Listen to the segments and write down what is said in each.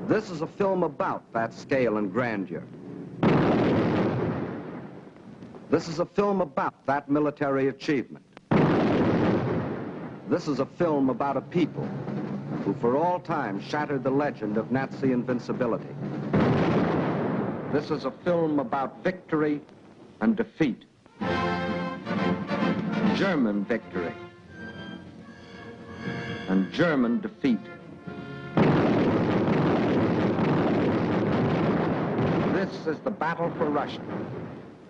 This is a film about that scale and grandeur. This is a film about that military achievement. This is a film about a people who for all time shattered the legend of Nazi invincibility. This is a film about victory and defeat. German victory and German defeat. This is the battle for Russia,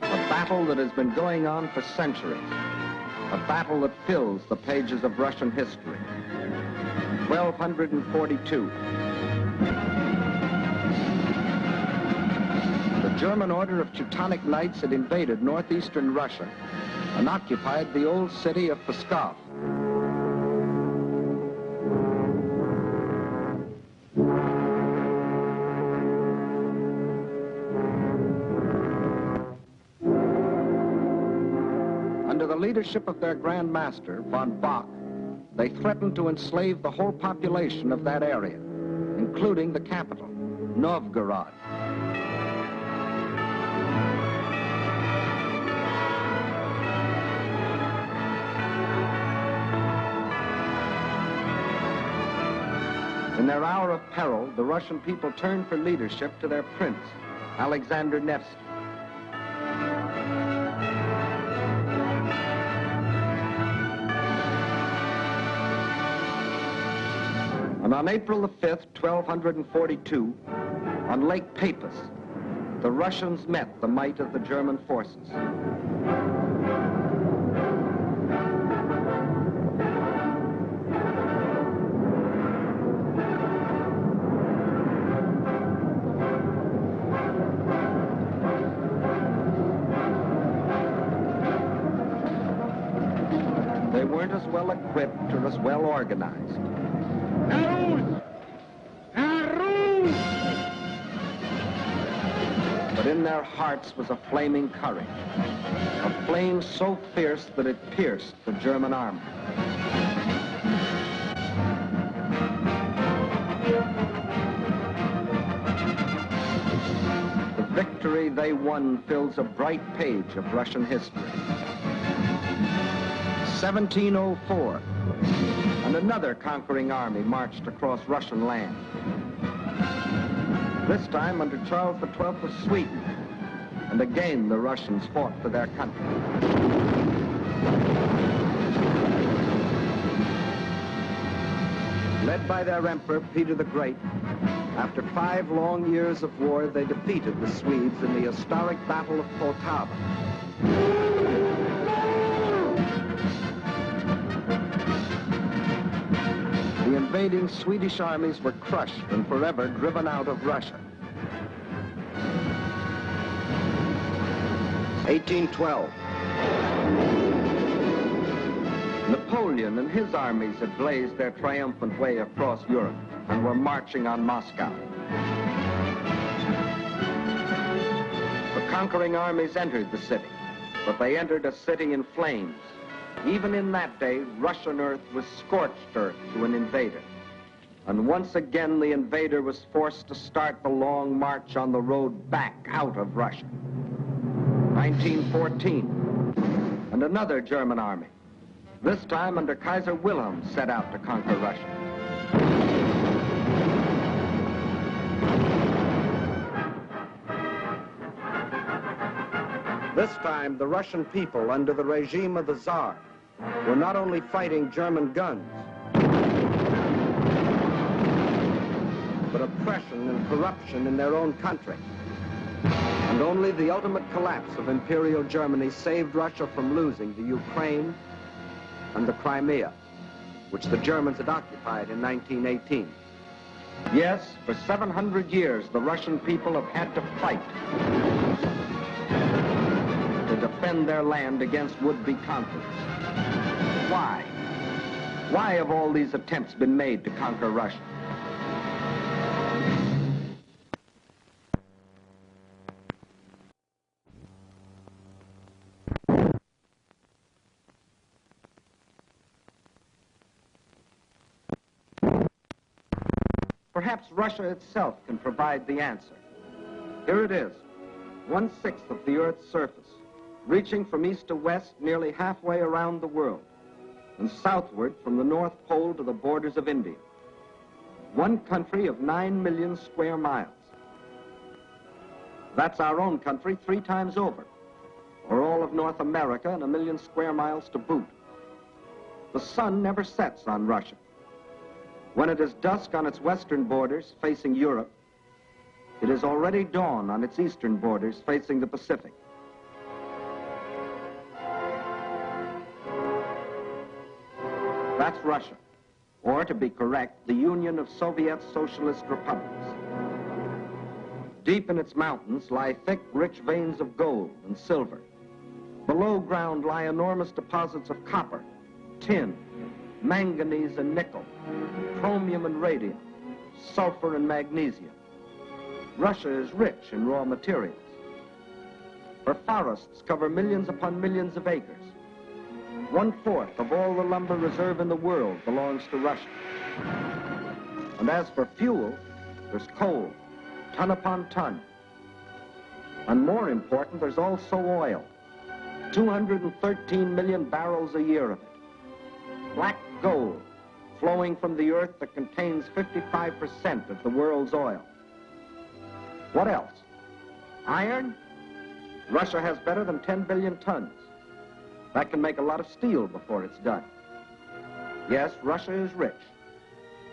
a battle that has been going on for centuries, a battle that fills the pages of Russian history. 1242. The German Order of Teutonic Knights had invaded northeastern Russia and occupied the old city of Pskov. Under the leadership of their Grand Master, von Bock, they threatened to enslave the whole population of that area, including the capital, Novgorod. In their hour of peril, the Russian people turned for leadership to their prince, Alexander Nevsky. And on April the 5th, 1242, on Lake Peipus, the Russians met the might of the German forces. They weren't as well equipped or as well organized. But in their hearts was a flaming courage, a flame so fierce that it pierced the German army. The victory they won fills a bright page of Russian history. 1704, and another conquering army marched across Russian land. This time under Charles XII of Sweden, and again the Russians fought for their country. Led by their emperor, Peter the Great, after 5 long years of war, they defeated the Swedes in the historic Battle of Poltava. The invading Swedish armies were crushed and forever driven out of Russia. 1812. Napoleon and his armies had blazed their triumphant way across Europe and were marching on Moscow. The conquering armies entered the city, but they entered a city in flames. Even in that day, Russian earth was scorched earth to an invader. And once again, the invader was forced to start the long march on the road back out of Russia. 1914, and another German army, this time under Kaiser Wilhelm, set out to conquer Russia. This time, the Russian people, under the regime of the Tsar, were not only fighting German guns, but oppression and corruption in their own country. And only the ultimate collapse of Imperial Germany saved Russia from losing the Ukraine and the Crimea, which the Germans had occupied in 1918. Yes, for 700 years, the Russian people have had to fight to defend their land against would-be conquerors. Why? Why have all these attempts been made to conquer Russia? Perhaps Russia itself can provide the answer. Here it is, 1/6 of the Earth's surface, reaching from east to west nearly halfway around the world, and southward from the North Pole to the borders of India. One country of 9 million square miles. That's our own country 3 times over, or all of North America and 1 million square miles to boot. The sun never sets on Russia. When it is dusk on its western borders facing Europe, it is already dawn on its eastern borders facing the Pacific. That's Russia, or to be correct, the Union of Soviet Socialist Republics. Deep in its mountains lie thick, rich veins of gold and silver. Below ground lie enormous deposits of copper, tin, manganese and nickel, chromium and radium, sulfur and magnesium. Russia is rich in raw materials. Her forests cover millions upon millions of acres. 1/4 of all the lumber reserve in the world belongs to Russia. And as for fuel, there's coal, ton upon ton. And more important, there's also oil. 213 million barrels a year of it. Black gold flowing from the earth that contains 55% of the world's oil. What else? Iron? Russia has better than 10 billion tons. That can make a lot of steel before it's done. Yes, Russia is rich.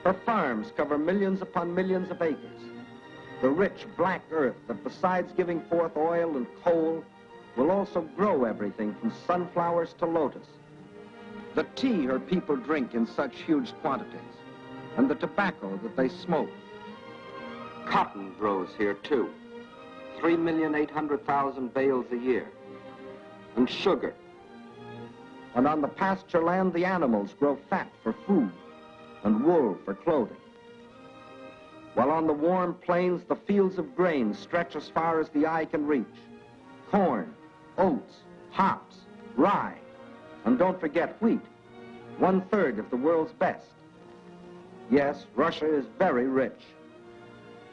Her farms cover millions upon millions of acres. The rich black earth that, besides giving forth oil and coal, will also grow everything from sunflowers to lotus. The tea her people drink in such huge quantities, and the tobacco that they smoke. Cotton grows here too, 3,800,000 bales a year. And sugar. And on the pasture land, the animals grow fat for food and wool for clothing. While on the warm plains, the fields of grain stretch as far as the eye can reach. Corn, oats, hops, rye, and don't forget wheat, 1/3 of the world's best. Yes, Russia is very rich,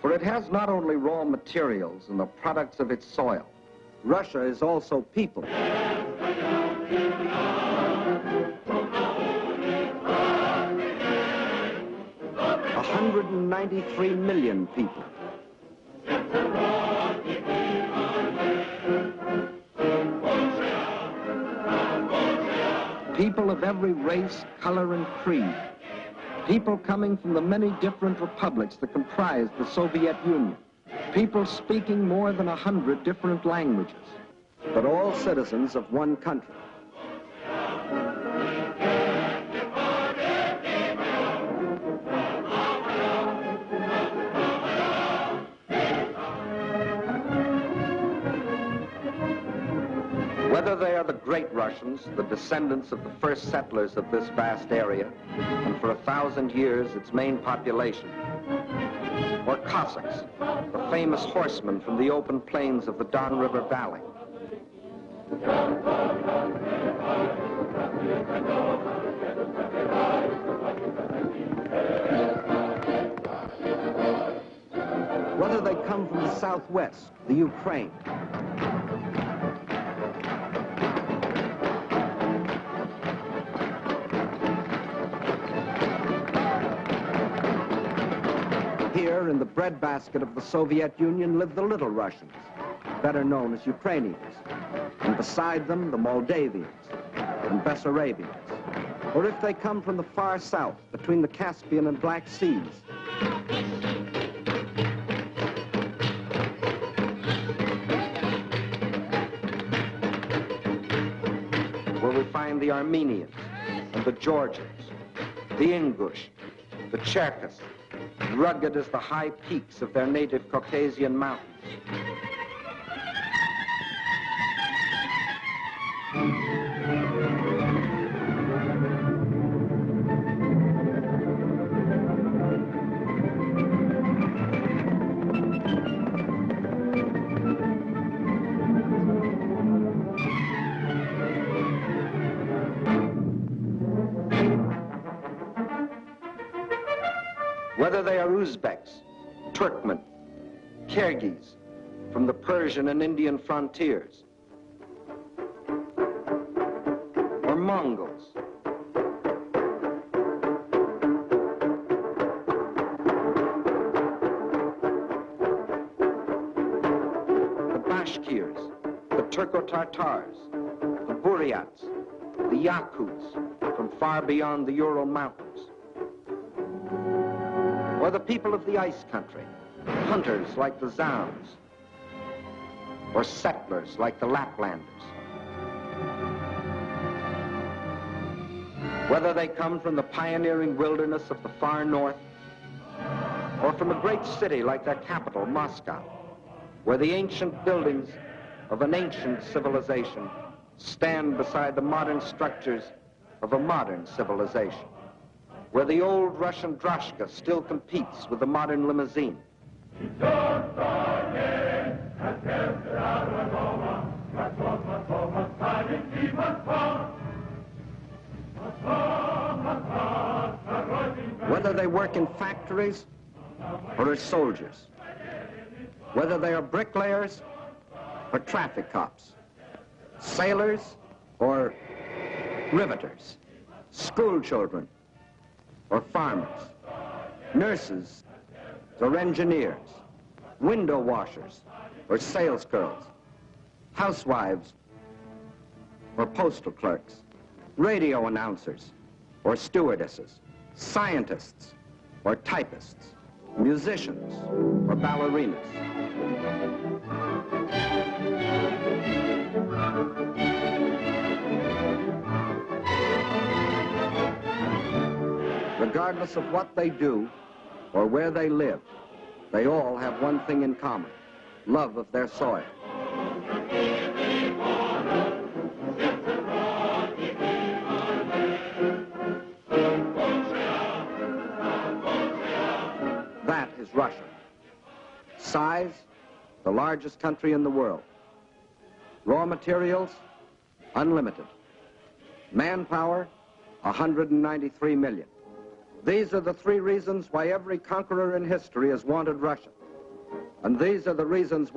for it has not only raw materials and the products of its soil. Russia is also people. 193 million people. People of every race, color, and creed. People coming from the many different republics that comprise the Soviet Union. People speaking more than 100 different languages, but all citizens of one country. Whether they are the great Russians, the descendants of the first settlers of this vast area, and for 1,000 years its main population, or Cossacks, the famous horsemen from the open plains of the Don River Valley. Whether they come from the Southwest, the Ukraine, here in the breadbasket of the Soviet Union live the Little Russians, better known as Ukrainians, and beside them the Moldavians and Bessarabians. Or if they come from the far south, between the Caspian and Black Seas, where we find the Armenians and the Georgians, the Ingush, the Cherkess, rugged as the high peaks of their native Caucasian mountains. Whether they are Uzbeks, Turkmen, Kyrgyz, from the Persian and Indian frontiers, or Mongols, the Bashkirs, the Turco-Tartars, the Buryats, the Yakuts from far beyond the Ural Mountains, or the people of the ice country, hunters like the Zounds, or settlers like the Laplanders. Whether they come from the pioneering wilderness of the far north, or from a great city like their capital, Moscow, where the ancient buildings of an ancient civilization stand beside the modern structures of a modern civilization, where the old Russian droshka still competes with the modern limousine. Whether they work in factories or as soldiers, whether they are bricklayers or traffic cops, sailors or riveters, school children or farmers, nurses or engineers, window washers or sales girls, housewives or postal clerks, radio announcers or stewardesses, scientists or typists, musicians or ballerinas. Regardless of what they do or where they live, they all have one thing in common: love of their soil. That is Russia. Size, the largest country in the world. Raw materials, unlimited. Manpower, 193 million. These are the three reasons why every conqueror in history has wanted Russia. And these are the reasons why